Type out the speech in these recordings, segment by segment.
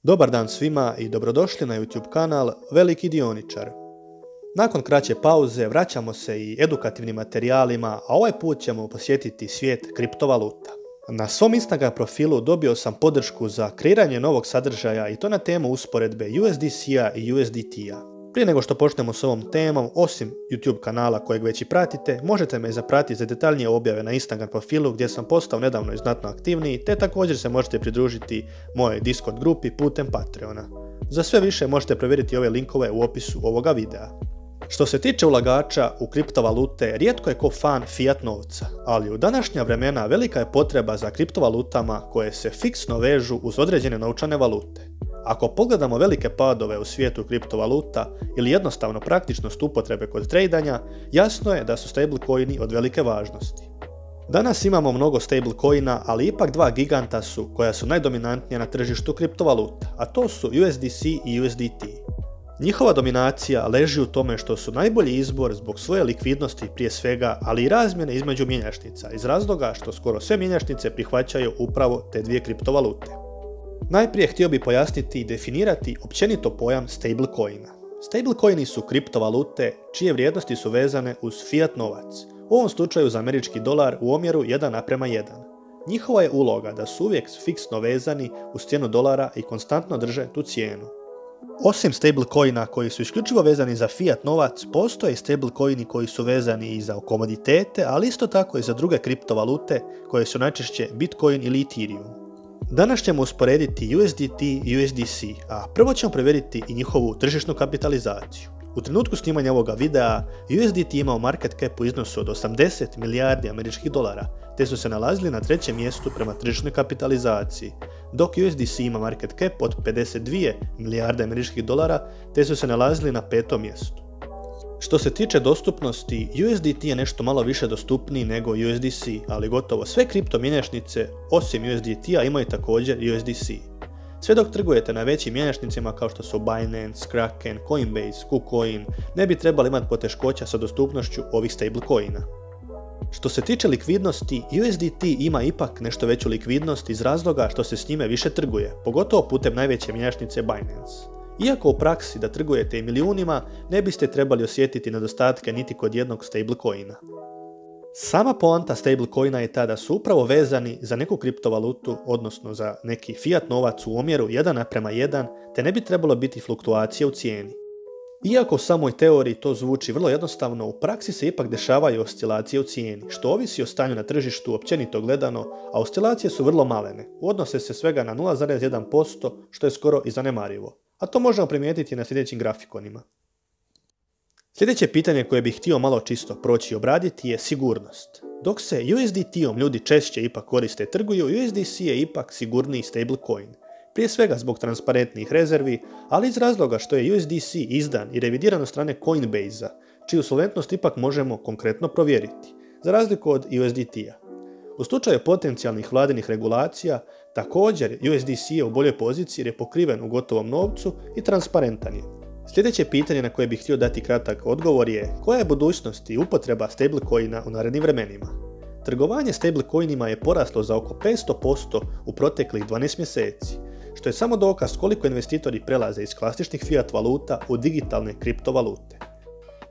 Dobar dan svima i dobrodošli na YouTube kanal Veliki dioničar. Nakon kraće pauze vraćamo se i edukativnim materijalima, a ovaj put ćemo posjetiti svijet kriptovaluta. Na svom Instagram profilu dobio sam podršku za kreiranje novog sadržaja i to na temu usporedbe USDC-a i USDT-a. Prije nego što počnemo s ovom temom, osim YouTube kanala kojeg već i pratite, možete me zapratiti za detaljnije objave na Instagram profilu gdje sam postao nedavno i znatno aktivniji, te također se možete pridružiti mojoj Discord grupi putem Patreona. Za sve više možete provjeriti ove linkove u opisu ovoga videa. Što se tiče ulagača u kriptovalute, rijetko je ko fan fiat novca, ali u današnja vremena velika je potreba za kriptovalutama koje se fiksno vežu uz određene novčane valute. Ako pogledamo velike padove u svijetu kriptovaluta ili jednostavno praktičnost upotrebe kod tradanja, jasno je da su stablecoini od velike važnosti. Danas imamo mnogo stablecoina, ali ipak dva giganta su koja su najdominantnija na tržištu kriptovaluta, a to su USDC i USDT. Njihova dominacija leži u tome što su najbolji izbor zbog svoje likvidnosti prije svega, ali i razmjene između mjenjačnica, iz razloga što skoro sve mjenjačnice prihvaćaju upravo te dvije kriptovalute. Najprije htio bih pojasniti i definirati općenito pojam stablecoina. Stablecoini su kriptovalute čije vrijednosti su vezane uz fiat novac, u ovom slučaju za američki dolar u omjeru 1:1. Njihova je uloga da su uvijek fiksno vezani uz cijenu dolara i konstantno drže tu cijenu. Osim stablecoina koji su isključivo vezani za fiat novac, postoje i stablecoini koji su vezani i za komoditete, ali isto tako i za druge kriptovalute koje su najčešće Bitcoin ili Ethereum. Danas ćemo usporediti USDT i USDC, a prvo ćemo provjeriti i njihovu tržišnu kapitalizaciju. U trenutku snimanja ovoga videa, USDT imao market cap u iznosu od 80 milijardi američkih dolara, te su se nalazili na trećem mjestu prema tržišnoj kapitalizaciji, dok USDC ima market cap od 52 milijarde američkih dolara, te su se nalazili na petom mjestu. Što se tiče dostupnosti, USDT je nešto malo više dostupniji nego USDC, ali gotovo sve kripto mjenjačnice osim USDT-a imaju također USDC. Sve dok trgujete na većim mjenjačnicima kao što su Binance, Kraken, Coinbase, KuCoin, ne bi trebali imati poteškoća sa dostupnošću ovih stablecoina. Što se tiče likvidnosti, USDT ima ipak nešto veću likvidnost iz razloga što se s njime više trguje, pogotovo putem najveće mjenjačnice Binance. Iako u praksi da trgujete i milijunima, ne biste trebali osjetiti nedostatke niti kod jednog stablecoina. Sama poanta stablecoina je ta da su upravo vezani za neku kriptovalutu, odnosno za neki fiat novac u omjeru 1:1, te ne bi trebalo biti fluktuacija u cijeni. Iako u samoj teoriji to zvuči vrlo jednostavno, u praksi se ipak dešavaju oscilacije u cijeni, što ovisi o stanju na tržištu općenito gledano, a oscilacije su vrlo malene, odnose se svega na 0,1%, što je skoro i zanemarivo. A to možemo primijetiti na sljedećim grafikonima. Sljedeće pitanje koje bih htio malo čisto proći i obraditi je sigurnost. Dok se USDT-om ljudi češće ipak koriste i trguju, USDC je ipak sigurniji stablecoin. Prije svega zbog transparentnih rezervi, ali iz razloga što je USDC izdan i revidiran od strane Coinbase-a, čiju solventnost ipak možemo konkretno provjeriti, za razliku od USDT-a. U slučaju potencijalnih vladinih regulacija, također USDC je u boljoj poziciji jer je pokriven u gotovom novcu i transparentan je. Sljedeće pitanje na koje bih htio dati kratak odgovor je koja je budućnost i upotreba stablecoina u narednim vremenima. Trgovanje stablecoinima je poraslo za oko 500% u proteklih 12 mjeseci, što je samo dokaz koliko investitori prelaze iz klasičnih fiat valuta u digitalne kriptovalute.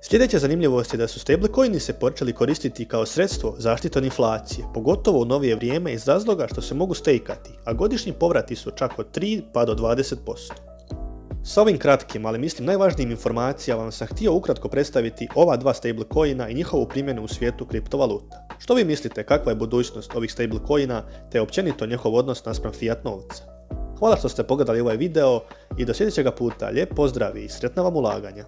Sljedeća zanimljivost je da su stablecoini se počeli koristiti kao sredstvo zaštite od inflacije, pogotovo u novije vrijeme iz razloga što se mogu stejkati, a godišnji povrati su čak od 3 pa do 20%. S ovim kratkim, ali mislim najvažnijim informacijama vam sam htio ukratko predstaviti ova dva stablecoina i njihovu primjenu u svijetu kriptovaluta. Što vi mislite kakva je budućnost ovih stablecoina te općenito njihov odnos naspram fiat novca? Hvala što ste pogledali ovaj video i do sljedećega puta, lijep pozdrav i sretna vam ulaganja!